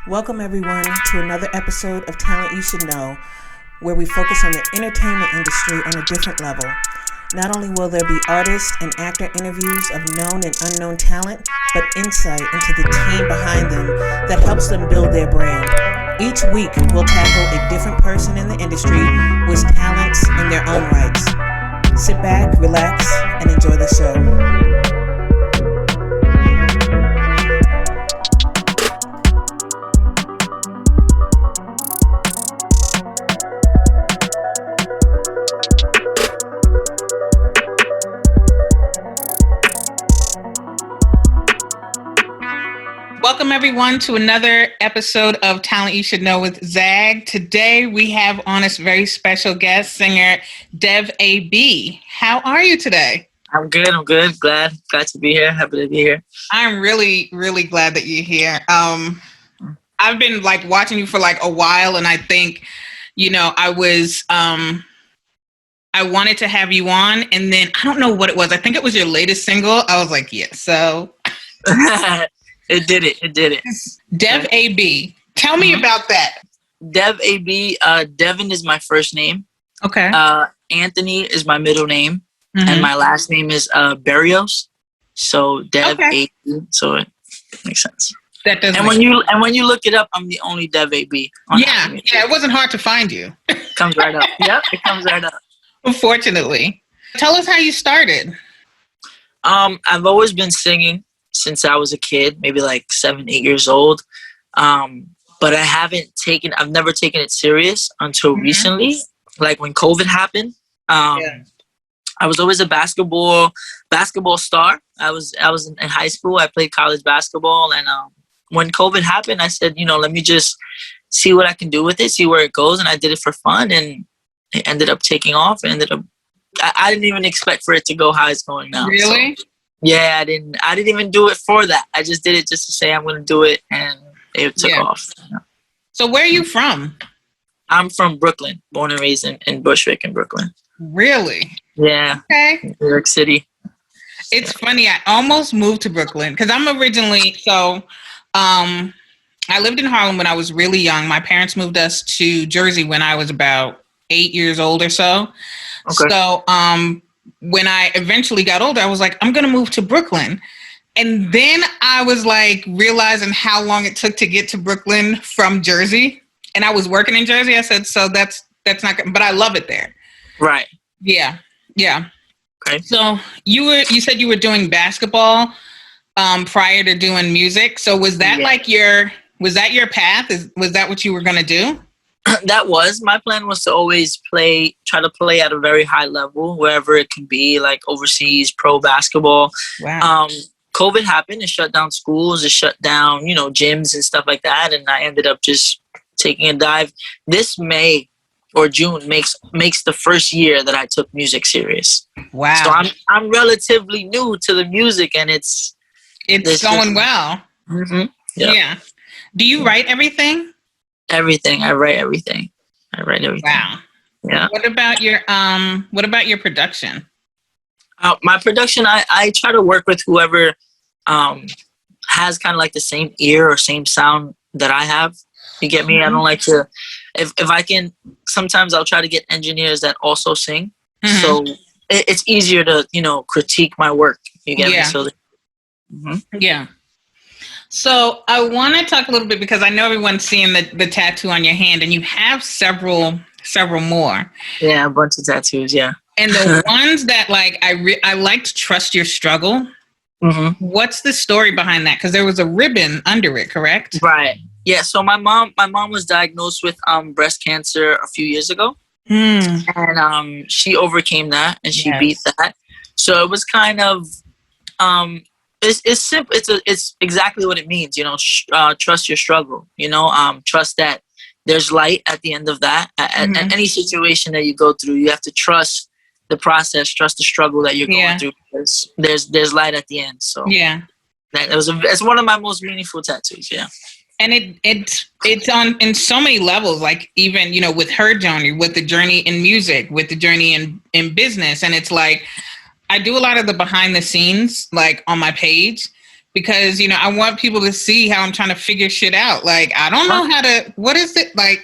Welcome everyone to another episode of Talent You Should Know, where we focus on the entertainment industry on a different level. Not only will there be artist and actor interviews of known and unknown talent, but insight into the team behind them that helps them build their brand. Each week, we'll tackle a different person in the industry with talents in their own rights. Sit back, relax, and enjoy the show. Welcome everyone to another episode of Talent You Should Know with Zag. Today we have on us very special guest singer DevAB. How are you today? I'm good. Glad to be here. Happy to be here. I'm really glad that you're here. I've been watching you for a while, and I think, I wanted to have you on, and then I don't know what it was. I think it was your latest single. I was like, yeah, so It did it. DevAB. Tell me about that. DevAB, Devin is my first name. Okay. Anthony is my middle name. And my last name is Barrios. So DevAB. Okay. So it makes sense. That does. And when you look it up, I'm the only DevAB. Yeah, it wasn't hard to find you. Comes right up. Yep, it comes right up. Unfortunately. Tell us how you started. I've always been singing since I was a kid, maybe 7, 8 years old. But I've never taken it serious until recently, when COVID happened. I was always a basketball star. I was in high school. I played college basketball. And when COVID happened, I said, let me just see what I can do with it, see where it goes. And I did it for fun, and it ended up taking off. I didn't even expect for it to go how it's going now. Really? So, yeah, I didn't even do it for that. I just did it just to say I'm going to do it, and it took off. Yeah. So where are you from? I'm from Brooklyn, born and raised in Bushwick in Brooklyn. Really? Yeah. Okay. New York City. It's funny. I almost moved to Brooklyn because I'm originally, I lived in Harlem when I was really young. My parents moved us to Jersey when I was about 8 years old or so. Okay. So, when I eventually got older, I was like, I'm going to move to Brooklyn. And then I was realizing how long it took to get to Brooklyn from Jersey. And I was working in Jersey. I said, so that's not good, but I love it there. Right. Yeah. Okay. So you said you were doing basketball prior to doing music. So was that was that your path? Was that what you were going to do? That was my plan, was to always try to play at a very high level, wherever it can be, overseas, pro basketball. Wow. COVID happened. It shut down schools. It shut down, gyms and stuff like that. And I ended up just taking a dive. This May or June makes the first year that I took music serious. Wow. So I'm relatively new to the music, and it's going well. Mm-hmm. Yep. Yeah. Do you write everything? Everything. I write everything. Wow. Yeah. What about your production? My production, I try to work with whoever has kind of the same ear or same sound that I have. You get me? I don't like to, if I can, sometimes I'll try to get engineers that also sing. So it's easier to, critique my work. You get me? So, Yeah. So I want to talk a little bit, because I know everyone's seeing the tattoo on your hand, and you have several more. Yeah, a bunch of tattoos. Yeah. And the ones that I like to Trust Your Struggle. What's the story behind that? Because there was a ribbon under it, correct? Right. Yeah. So my mom was diagnosed with breast cancer a few years ago, and she overcame that, and she beat that. So it was kind of It's simple. It's exactly what it means. Trust your struggle. Trust that there's light at the end of that. At any situation that you go through, you have to trust the process, trust the struggle that you're going through. Because there's light at the end. So it's one of my most meaningful tattoos. Yeah. And it's on in so many levels. Even with her journey, with the journey in music, with the journey in business, and it's I do a lot of the behind the scenes on my page. because, you know, I want people to see how I'm trying to figure shit out. Like, I don't know how to, what is it? Like,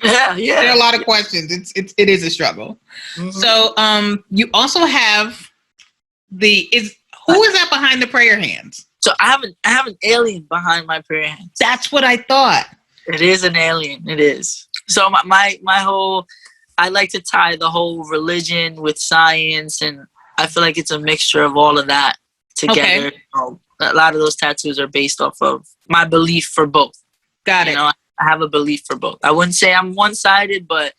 Yeah. there are a lot of questions. It is a struggle. Mm-hmm. So, you also have who is that behind the prayer hands? So I have an alien behind my prayer hands. That's what I thought. It is an alien. It is. So my whole, I like to tie the whole religion with science, and I feel like it's a mixture of all of that together. Okay. So a lot of those tattoos are based off of my belief for both. Got it. You know, I have a belief for both. I wouldn't say I'm one-sided, but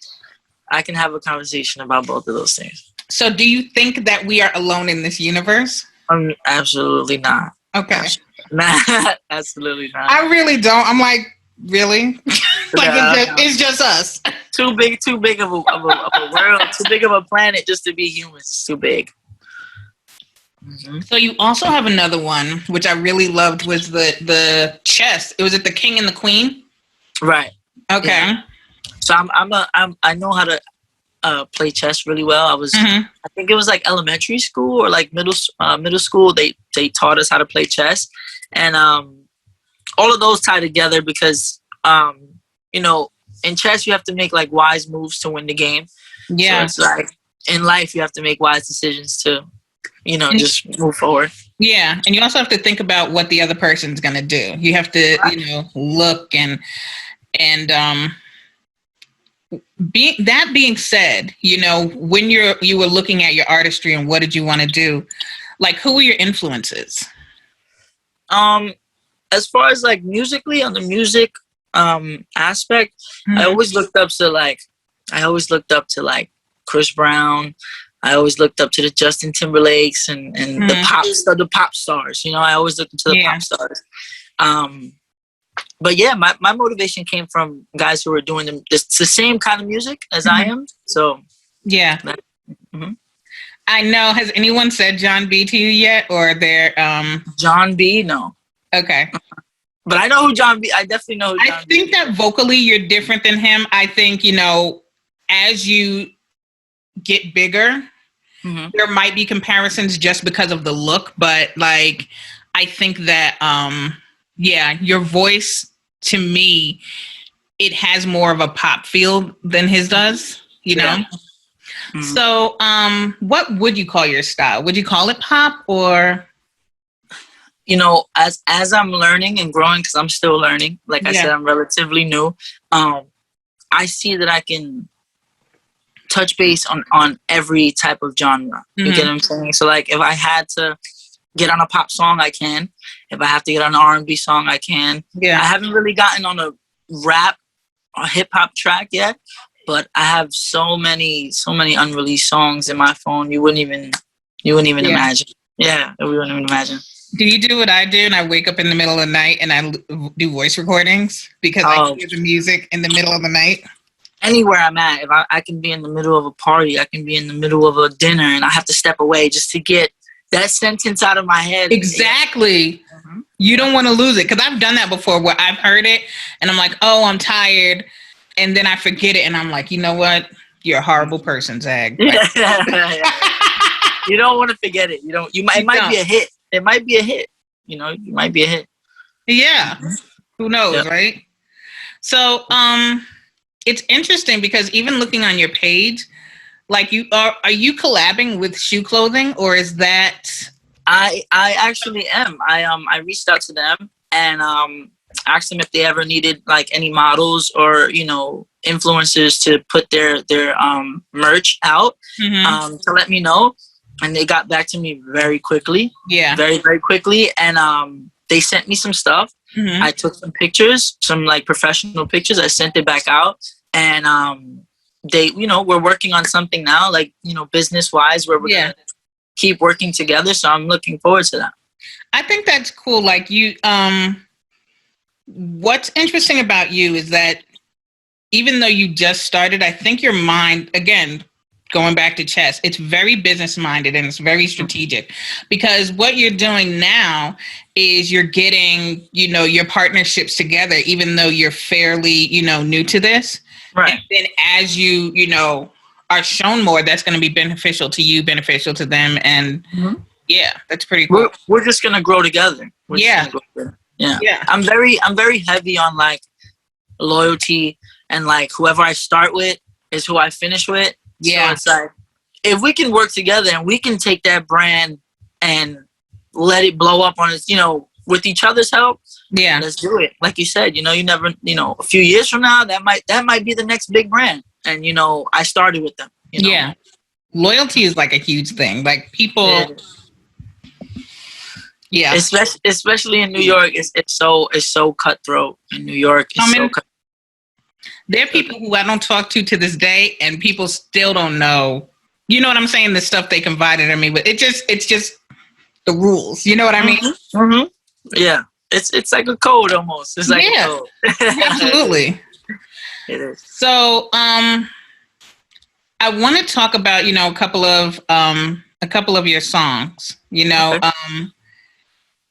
I can have a conversation about both of those things. So do you think that we are alone in this universe? Absolutely not. Okay. Absolutely not. I really don't. I'm like, really? Like, it's just us. Too big of a world, too big of a planet just to be humans. It's too big. Mm-hmm. So you also have another one, which I really loved, was the chess. Was it the king and the queen? Right. Okay. Yeah. So I know how to play chess really well. I think it was like elementary school or like middle school. They taught us how to play chess, and all of those tie together because you know, in chess you have to make like wise moves to win the game. Yeah. So it's like in life you have to make wise decisions to, you know, just move forward. Yeah, and you also have to think about what the other person's gonna do. You have to, you know, look and being said, you know, when you were looking at your artistry and what did you want to do, like, who were your influences? As far as like musically, on the music aspect, I always looked up to like Chris Brown. I always looked up to the Justin Timberlakes and the pop stars. You know, I always looked into the pop stars. But yeah, my motivation came from guys who were doing the same kind of music as I am. So yeah. I know. Has anyone said John B to you yet, or they're John B? No. Okay. But I know who John B. I definitely know who John B. I think that vocally you're different than him. I think, you know, as you get bigger, there might be comparisons just because of the look, but like, I think that yeah, your voice, to me, it has more of a pop feel than his does, you know? So what would you call your style? Would you call it pop, or? You know, as I'm learning and growing, because I'm still learning, like I said, I'm relatively new. I see that I can touch base on every type of genre. You get what I'm saying? So like, if I had to get on a pop song, I can. If I have to get on an R&B song, I can. Yeah. I haven't really gotten on a rap or hip hop track yet, but I have so many unreleased songs in my phone. You wouldn't even imagine. Yeah, we wouldn't even imagine. Do you do what I do, and I wake up in the middle of the night and I do voice recordings because I hear the music in the middle of the night? Anywhere I'm at, if I can be in the middle of a party, I can be in the middle of a dinner, and I have to step away just to get that sentence out of my head. Exactly. You don't want to lose it, because I've done that before where I've heard it and I'm like, oh, I'm tired, and then I forget it and I'm like, you know what? You're a horrible person, Zag. Like, you don't want to forget it. It might be a hit. It might be a hit. You know, it might be a hit. Yeah. Who knows, right? So, it's interesting because even looking on your page, like, are you collabing with Shoe Clothing, or is that? I actually am. I reached out to them and asked them if they ever needed like any models or, you know, influencers to put their merch out to let me know. And they got back to me very quickly. Yeah. Very, very quickly. And they sent me some stuff. I took some pictures, some like professional pictures. I sent it back out. And they, you know, we're working on something now, like, you know, business wise, where we're going to keep working together. So I'm looking forward to that. I think that's cool. Like, you, what's interesting about you is that even though you just started, I think your mind, again, going back to chess, it's very business minded and it's very strategic, because what you're doing now is you're getting, you know, your partnerships together, even though you're fairly, you know, new to this. Right. And then as you know, are shown more, that's going to be beneficial to you, beneficial to them. And Yeah, that's pretty cool. We're just gonna grow together. Yeah. Yeah. I'm very heavy on like loyalty, and like whoever I start with is who I finish with. Yeah. So it's like, if we can work together and we can take that brand and let it blow up on its, with each other's help. Yeah. Let's do it. Like you said, you never, a few years from now, that might be the next big brand. And, I started with them. Yeah. Loyalty is like a huge thing. Like people. Yeah. Especially in New York, it's so cutthroat in New York. There are people who I don't talk to this day, and people still don't know. You know what I'm saying? The stuff they confided in me, but it's just the rules. You know what I mean? Mm-hmm. Yeah, it's like a code almost. It's like a code. Absolutely. It is. So, I want to talk about a couple of your songs.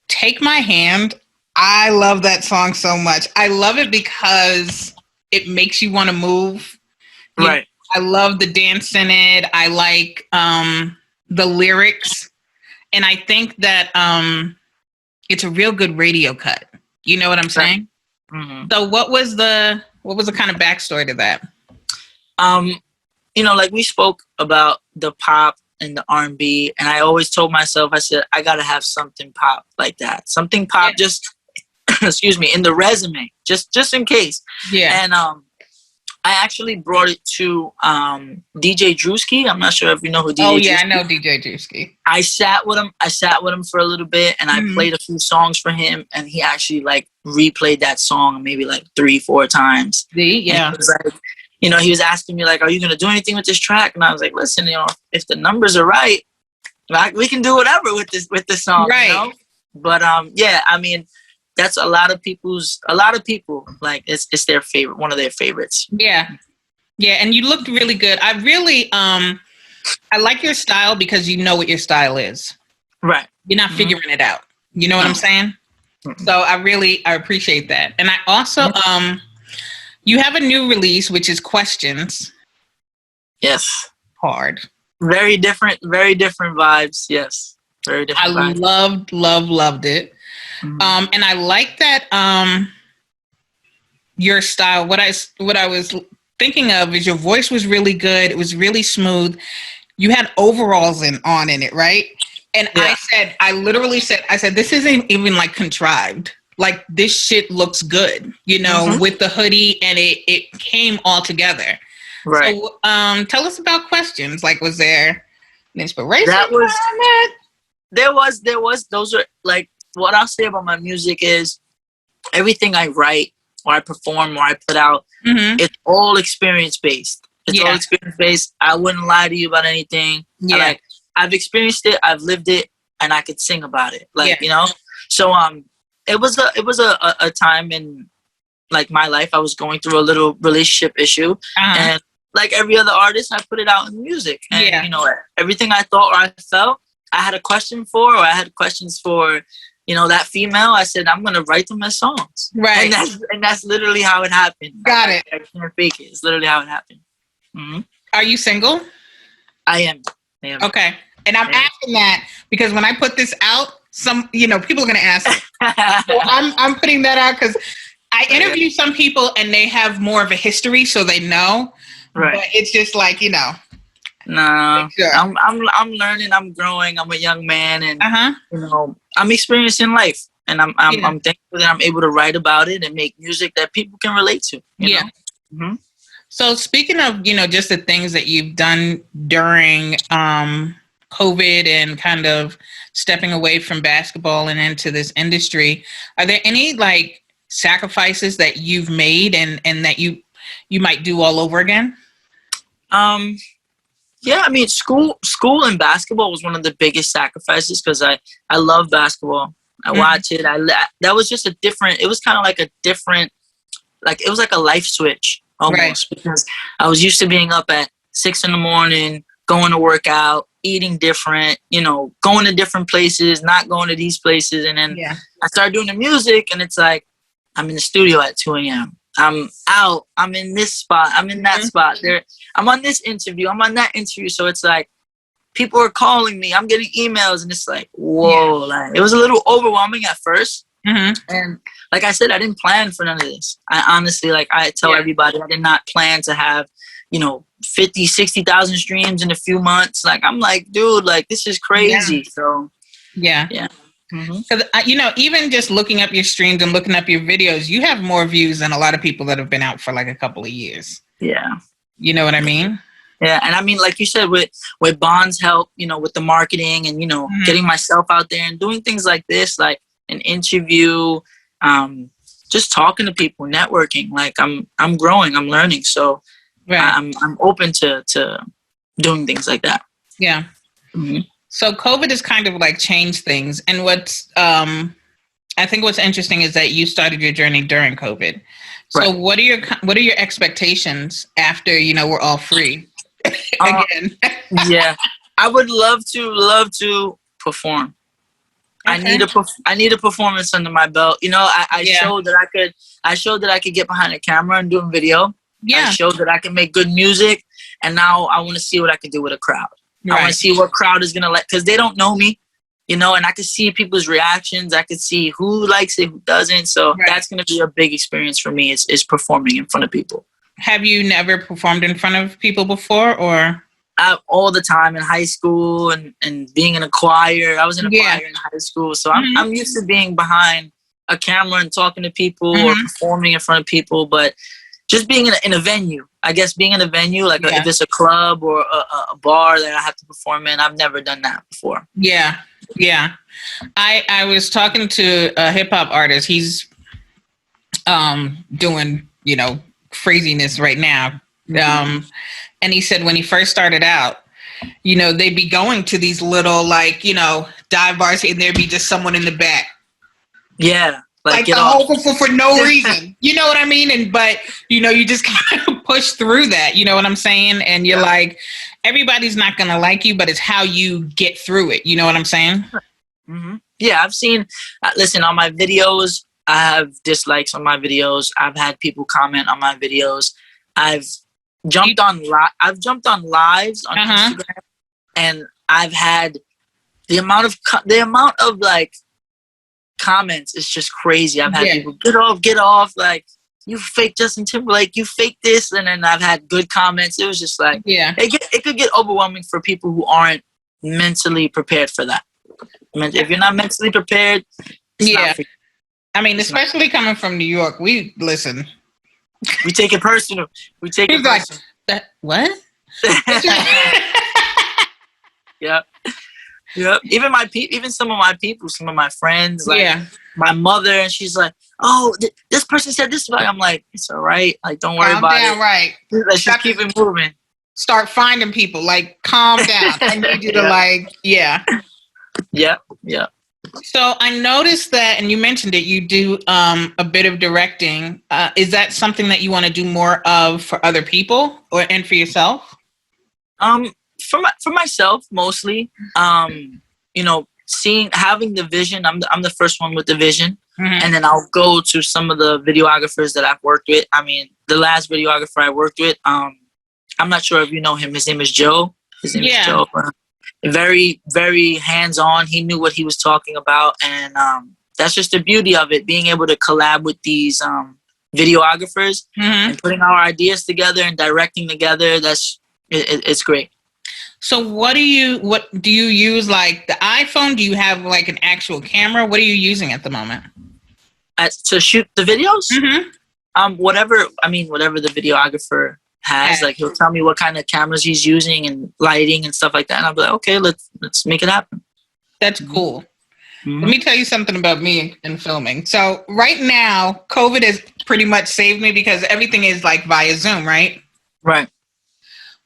Take My Hand. I love that song so much. I love it because it makes you want to move. Right. I love the dance in it. I like the lyrics. And I think that it's a real good radio cut. You know what I'm saying? Mm-hmm. So what was the kind of backstory to that? Like we spoke about the pop and the R&B, and I always told myself, I said, I gotta have something pop like that. Something pop, just excuse me, in the resume, just in case. Yeah. And I actually brought it to DJ Drewski. I'm not sure if you know who DJ. Oh yeah, Drewski. I know DJ Drewski. I sat with him for a little bit, and I played a few songs for him, and he actually like replayed that song maybe like 3-4 times. Yeah. He was asking me like, are you going to do anything with this track? And I was like, listen, if the numbers are right, like, we can do whatever with this song. Right. But that's a lot of people, like it's their favorite, one of their favorites. Yeah. Yeah. And you looked really good. I really, I like your style because you know what your style is. Right. You're not figuring it out. You know what I'm saying? Mm-hmm. So I appreciate that. And I also, you have a new release, which is Questions. Yes. Hard. Very different vibes. Yes. Very different vibes. Loved it. Mm-hmm. And I like that your style. What I was thinking of is your voice was really good. It was really smooth. You had overalls on in it, right? And yeah. I literally said, this isn't even like contrived. Like, this shit looks good, with the hoodie, and it came all together. Right. So, tell us about Questions. Like, was there an inspiration? There was. Those are like, what I'll say about my music is everything I write or I perform or I put out, it's all experience based. It's all experience based. I wouldn't lie to you about anything. Yeah. I've experienced it. I've lived it, and I could sing about it. So it was a time in like my life. I was going through a little relationship issue, and like every other artist, I put it out in music. And everything I thought or I felt, I had a question for, or I had questions for, that female. I said, I'm gonna write them as songs. Right. And that's literally how it happened. Got it. I can't fake it. It's literally how it happened. Mm-hmm. Are you single? I am. Okay. And I'm asking that because when I put this out, some people are gonna ask. So I'm putting that out because I interview some people and they have more of a history, so they know. Right. But it's just like No, sure. I'm learning. I'm growing. I'm a young man, and I'm experiencing life, and I'm thankful that I'm able to write about it and make music that people can relate to. You know? Mm-hmm. So speaking of just the things that you've done during COVID and kind of stepping away from basketball and into this industry, are there any like sacrifices that you've made and that you might do all over again? Yeah, I mean, school and basketball was one of the biggest sacrifices because I love basketball. I watch it. That was just it was kind of like a different, like it was like a life switch almost, because I was used to being up at 6 a.m, going to work out, eating different, going to different places, not going to these places. And then I started doing the music, and it's like, I'm in the studio at 2 a.m. I'm out. I'm in this spot. I'm in that spot. I'm on this interview. I'm on that interview. So it's like, people are calling me. I'm getting emails, and it's like, whoa, like it was a little overwhelming at first. And like I said, I didn't plan for none of this. I honestly, like I tell everybody, I did not plan to have, 50, 60,000 streams in a few months. Like, I'm like, dude, like this is crazy. So yeah. Because even just looking up your streams and looking up your videos, you have more views than a lot of people that have been out for like a couple of years. Yeah. You know what I mean? Yeah, and I mean, like you said, with Bond's help, with the marketing and getting myself out there and doing things like this, like an interview, just talking to people, networking. Like I'm growing, I'm learning, so I'm open to doing things like that. Yeah. So COVID has kind of like changed things, and what's I think what's interesting is that you started your journey during COVID. So what are your expectations after we're all free? Again. Yeah, I would love to perform. Okay. I need a performance under my belt. I showed that I could get behind a camera and do a video. Yeah. I showed that I can make good music, and now I want to see what I can do with a crowd. I want to see what crowd is gonna like, because they don't know me, and I could see people's reactions. I could see who likes it, who doesn't. So that's gonna be a big experience for me. Is performing in front of people. Have you never performed in front of people before, or? All the time in high school and being in a choir. I was in a choir in high school, so I'm used to being behind a camera and talking to people or performing in front of people. But just being in a venue, I guess being in a venue, like if it's a club or a bar that I have to perform in, I've never done that before. Yeah. I was talking to a hip hop artist. He's doing craziness right now. And he said when he first started out, they'd be going to these little dive bars and there'd be just someone in the back. Yeah. Like the whole for no reason. You know what I mean? But you just kind of push through that. You know what I'm saying? And you're like, everybody's not going to like you, but it's how you get through it. You know what I'm saying? Yeah, I've seen, listen, on my videos, I have dislikes on my videos. I've had people comment on my videos. I've jumped on lives on Instagram, and I've had the amount of like comments is just crazy. I've had people get off, like, you fake Justin Timberlake, you fake this, and then I've had good comments. It was just like, it could get overwhelming for people who aren't mentally prepared for that. I mean, if you're not mentally prepared, it's not for you. I mean, especially coming from New York, we take it personal. We take it personal. Like, what? Yep. Even some of my people, some of my friends, like my mother, and she's like, "Oh, this person said this about you." I'm like, "It's all right. Like, don't worry about it. Right. Let's just keep it moving." Start finding people. Like, calm down. I need you to Yeah. So I noticed that, and you mentioned it, you do a bit of directing. Is that something that you want to do more of for other people and for yourself? For myself, mostly. Having the vision. I'm the first one with the vision. And then I'll go to some of the videographers that I've worked with. I mean, the last videographer I worked with, I'm not sure if you know him. His name is Joe. Is Joe. Very, very hands-on. He knew what he was talking about, and that's just the beauty of it, being able to collab with these videographers and putting our ideas together and directing together. It's great. So what do you use, like the iPhone? Do you have like an actual camera? What are you using at the moment? To shoot the videos? Whatever the videographer has, like, he'll tell me what kind of cameras he's using and lighting and stuff like that, and I'll be like, okay, let's make it happen. That's cool. Let me tell you something about me and filming. So right now, COVID has pretty much saved me because everything is like via Zoom, right? Right.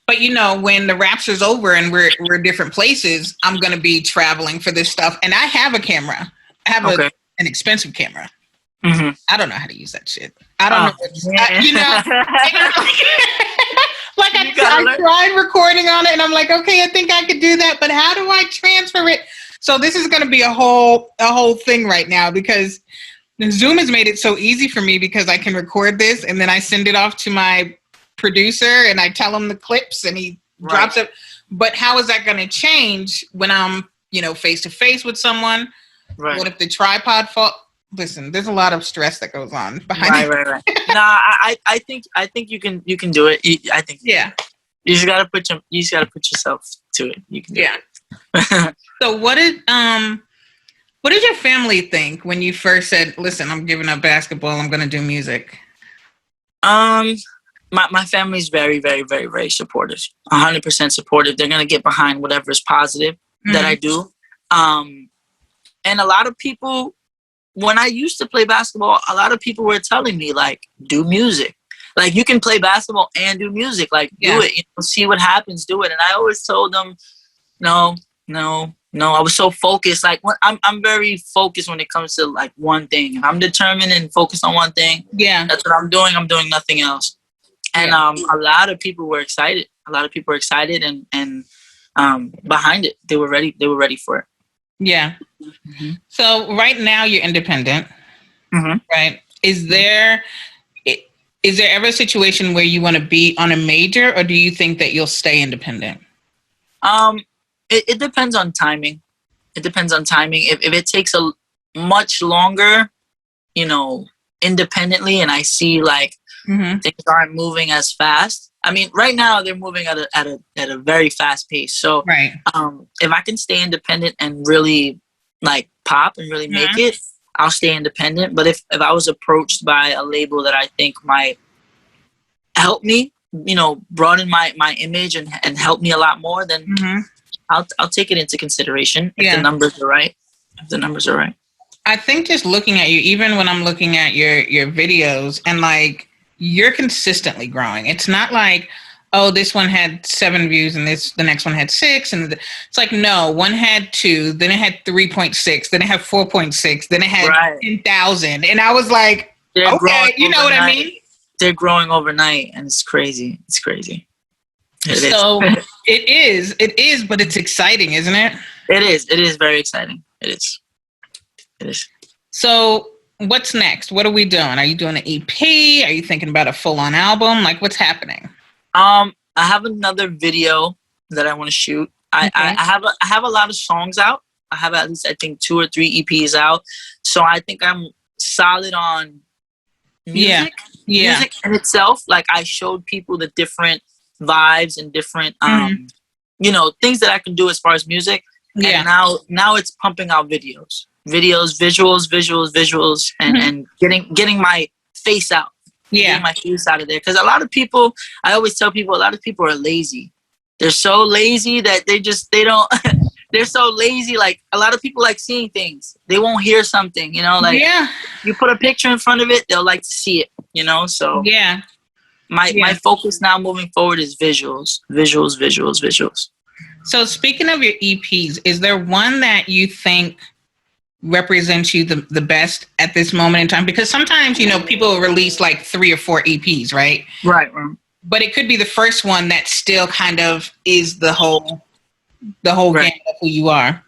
But when the rapture's over and we're different places, I'm going to be traveling for this stuff, and I have a camera. I have an expensive camera. I don't know how to use that shit. I don't know. Like I tried recording on it, and I'm like, okay, I think I could do that, but how do I transfer it? So this is going to be a whole thing right now, because Zoom has made it so easy for me, because I can record this and then I send it off to my producer and I tell him the clips and he drops it. But how is that going to change when I'm, face to face with someone? Right. What if the tripod fall? Listen, there's a lot of stress that goes on behind it. Right. Nah, I think you can do it. I think Yeah. You just gotta put yourself to it. You can do it. So what did your family think when you first said, "Listen, I'm giving up basketball. I'm going to do music"? My family's very, very, very, very supportive. 100% supportive. They're gonna get behind whatever is positive that I do. And a lot of people, when I used to play basketball, a lot of people were telling me, like, do music. Like, you can play basketball and do music. Like, do it. See what happens. Do it. And I always told them, no. I was so focused. Like, I'm very focused when it comes to, like, one thing. If I'm determined and focused on one thing, that's what I'm doing. I'm doing nothing else. And a lot of people were excited. And behind it. They were ready. They were ready for it. Yeah. Mm-hmm. So right now you're independent, right? Is there ever a situation where you want to be on a major, or do you think that you'll stay independent? It depends on timing. If it takes a much longer, independently, and I see like things aren't moving as fast. I mean, right now they're moving at a very fast pace. So, if I can stay independent and really like pop and really make it, I'll stay independent. But if I was approached by a label that I think might help me, broaden my image and help me a lot more, then I'll take it into consideration if the numbers are right. I think just looking at you, even when I'm looking at your videos, and like, you're consistently growing. It's not like, oh, this one had 7 views and the next one had 6. And it's like, no, one had 2, then it had 3.6, then it had 4.6, then it had 10,000. And I was like, okay, you know what I mean? They're growing overnight, and it's crazy. It is, but it's exciting, isn't it? It is very exciting. It is. So what's next? What are we doing? Are you doing an EP? Are you thinking about a full-on album? Like, what's happening? I have another video that I want to shoot. I have a lot of songs out. I have at least, I think, 2 or 3 EPs out. So I think I'm solid on music. Music in itself. Like, I showed people the different vibes and different things that I can do as far as music. And now it's pumping out visuals, and getting my face out. Getting my face out of there. Because I always tell people, a lot of people are lazy. They're so lazy that they don't, they're so lazy. Like, a lot of people like seeing things. They won't hear something, you put a picture in front of it, they'll like to see it, so my focus now moving forward is visuals. So speaking of your EPs, is there one that you think represents you the best at this moment in time? Because sometimes, people release like 3 or 4 EPs, right? Right. But it could be the first one that still kind of is the whole gamut of who you are.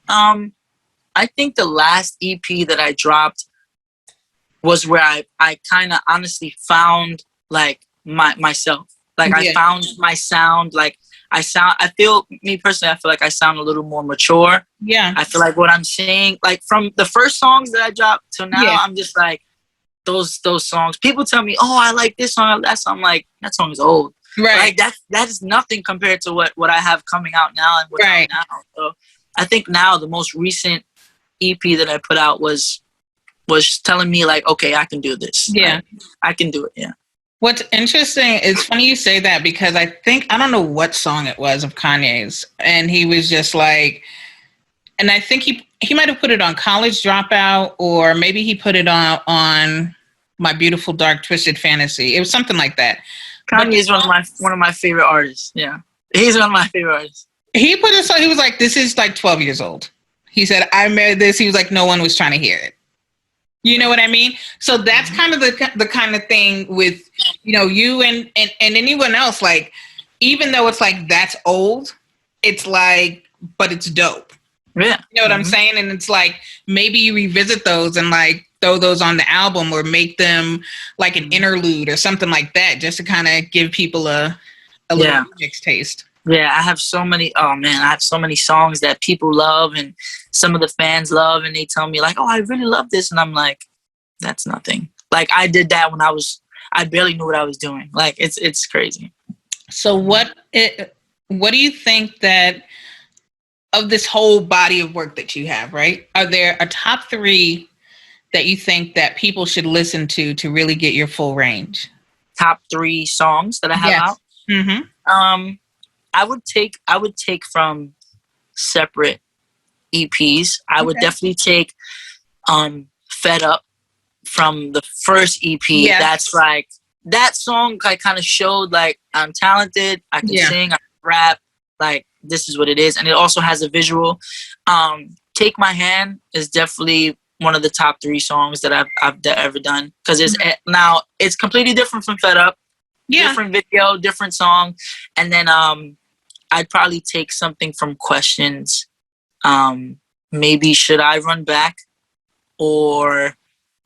I think the last EP that I dropped was where I kind of honestly found like myself. Like, I found my sound. Like, I feel like I sound a little more mature. Yeah. I feel like what I'm saying, like, from the first songs that I dropped till now, I'm just like, those songs. People tell me, oh, I like this song, that song. I'm like, that song is old. Right. Like, that is nothing compared to what I have coming out now and what's out now. So I think now the most recent EP that I put out was telling me, like, okay, I can do this. Yeah. Like, I can do it. Yeah. What's interesting, it's funny you say that, because I don't know what song it was of Kanye's, and he was just like, and I think he might have put it on College Dropout, or maybe he put it on My Beautiful Dark Twisted Fantasy. It was something like that. Kanye is one of my favorite artists. Yeah, he's one of my favorite artists. He put it so he was like, this is like 12 years old. He said, I made this. He was like, no one was trying to hear it. You know what I mean? So that's kind of the kind of thing with, you and anyone else. Like, even though it's like, that's old, it's like, but it's dope. Yeah. You know what I'm saying? And it's like, maybe you revisit those and like throw those on the album, or make them like an interlude or something like that, just to kind of give people a little mixed taste. Yeah, I have so many. Oh man, I have so many songs that people love, and some of the fans love, and they tell me like, "Oh, I really love this," and I'm like, "That's nothing." Like I did that when I barely knew what I was doing. Like it's crazy. So what do you think that of this whole body of work that you have, right? Are there a top 3 that you think that people should listen to really get your full range? Top 3 songs that I have out. Mm-hmm. I would take from separate EPs. I would definitely take Fed Up from the first EP. Yes. That's like that song like kind of showed like I'm talented, I can sing, I can rap, like this is what it is. And it also has a visual. Take My Hand is definitely one of the top 3 songs that I've ever done, because now it's completely different from Fed Up. Different video, different song. And then I'd probably take something from Questions. Maybe Should I Run Back, or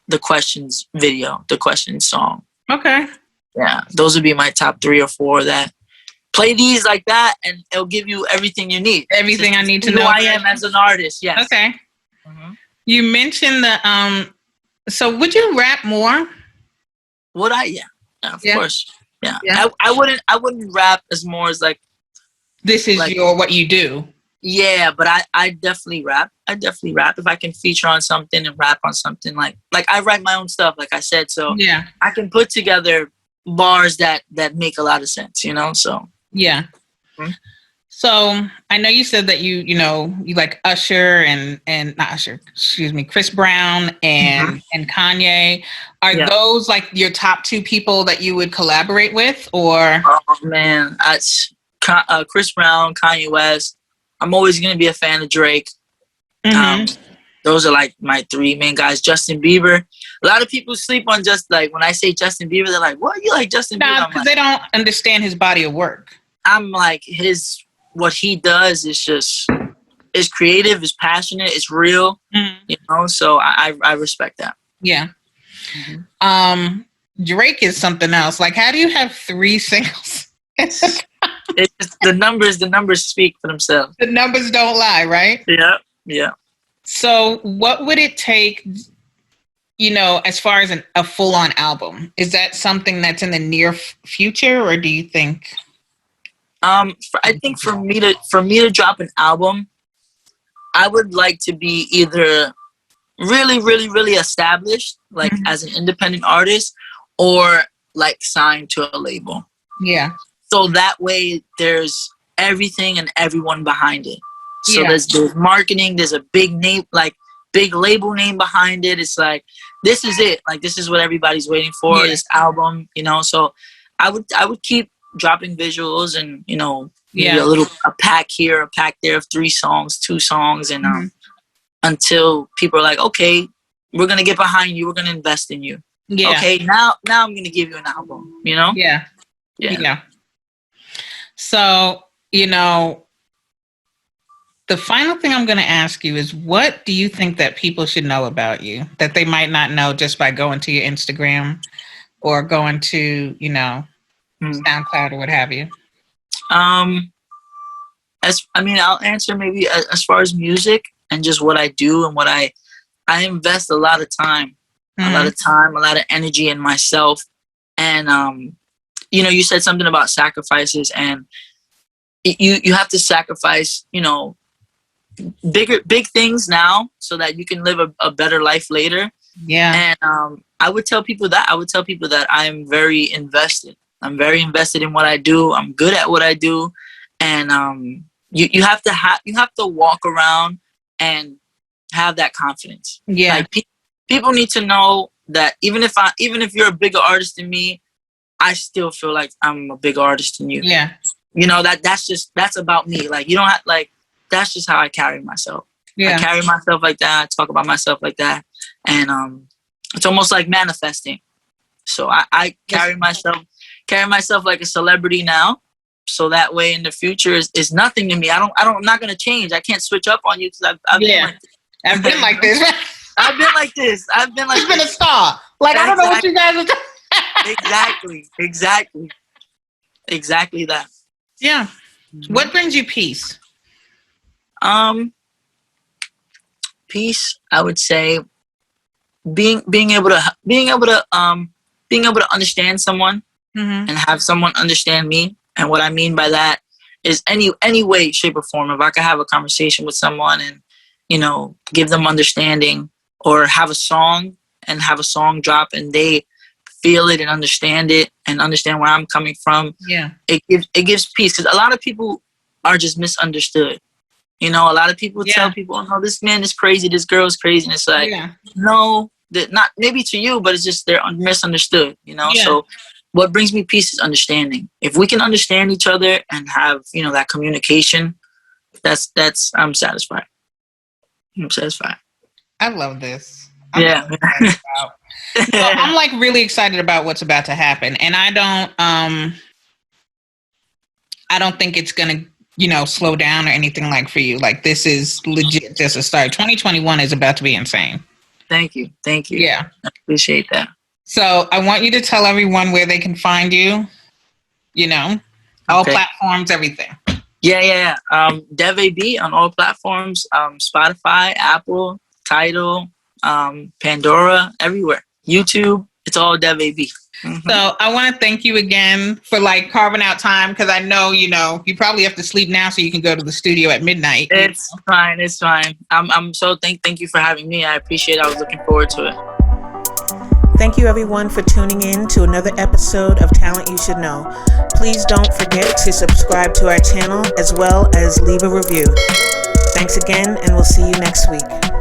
the Questions video, the Questions song. Okay. Yeah, those would be my top 3 or 4 that play these like that, and it'll give you everything you need. Everything I need to know. Who I am as an artist. Yes. Okay. Mm-hmm. You mentioned the so would you rap more? Would I? Yeah, of course. Yeah. I wouldn't rap as more as like this is like, what you do. Yeah, but I definitely rap. I definitely rap if I can feature on something and rap on something. Like I write my own stuff, like I said, so I can put together bars that make a lot of sense, you know. So Mm-hmm. So I know you said that you like Usher and not Usher, excuse me, Chris Brown and Kanye. Are those like your top 2 people that you would collaborate with, or? Oh man, Chris Brown, Kanye West. I'm always gonna be a fan of Drake. Those are like my 3 main guys. Justin Bieber. A lot of people sleep on just like when I say Justin Bieber, they're like, "What? You like Justin Bieber?" Because they don't understand his body of work. I'm like what he does is creative, is passionate, it's real, you know. So I respect that. Yeah. Drake is something else. Like, how do you have 3 singles? It's just, the numbers speak for themselves. The numbers don't lie, right? Yeah. So what would it take, as far as a full-on album? Is that something that's in the near future, or do you think? I think for me to drop an album, I would like to be either really, really, really established, like as an independent artist, or like signed to a label. Yeah. So that way there's everything and everyone behind it. So there's marketing, there's a big name, like big label name behind it. It's like, this is it. Like, this is what everybody's waiting for, this album, you know? So I would keep dropping visuals and, maybe a pack here, a pack there of 3 songs, 2 songs. And until people are like, okay, we're going to get behind you. We're going to invest in you. Yeah. Okay. Now I'm going to give you an album, you know? Yeah. So, the final thing I'm going to ask you is, what do you think that people should know about you that they might not know just by going to your Instagram or going to, SoundCloud or what have you? I'll answer maybe as far as music and just what I do and what I invest a lot of time, a lot of energy in myself. And, you said something about sacrifices, and you have to sacrifice, big things now so that you can live a better life later. Yeah. And I would tell people that I'm very invested. I'm very invested in what I do. I'm good at what I do. And you have to walk around and have that confidence. Yeah. Like people need to know that even if you're a bigger artist than me, I still feel like I'm a bigger artist than you. Yeah. That's about me. Like, you don't have, like, that's just how I carry myself. Yeah. I carry myself like that. I talk about myself like that. And it's almost like manifesting. So I carry myself like a celebrity now. So that way in the future is nothing to me. I'm not going to change. I can't switch up on you because I've been like this. I've been like this. I've been like this. I've been a star. Like, exactly. I don't know what you guys are doing. Exactly that. Yeah. What brings you peace? Peace, I would say being able to understand someone and have someone understand me. And what I mean by that is any way, shape, or form. If I could have a conversation with someone and, you know, give them understanding, or have a song drop and they feel it and understand where I'm coming from. Yeah. It gives peace, because a lot of people are just misunderstood. You know, a lot of people tell people, "Oh no, this man is crazy, this girl is crazy," and it's like, no, that not maybe to you, but it's just they're misunderstood. You know, so what brings me peace is understanding. If we can understand each other and have, you know, that communication, that's I'm satisfied. I'm satisfied. I love this. So I'm like really excited about what's about to happen, and I don't think it's gonna, you know, slow down or anything like for you. Like, this is legit just a start. 2021 is about to be insane. Thank you. Yeah, I appreciate that. So I want you to tell everyone where they can find you. You know, all platforms, everything. Yeah. DevAB on all platforms. Spotify, Apple, Tidal, Pandora, everywhere. YouTube. It's all DevAB. So I want to thank you again for like carving out time, because I know, you know, you probably have to sleep now so you can go to the studio at midnight. It's fine. I'm so thank you for having me. I appreciate it. I was looking forward to it. Thank you everyone for tuning in to another episode of Talent You Should Know. Please don't forget to subscribe to our channel as well as leave a review. Thanks again, and we'll see you next week.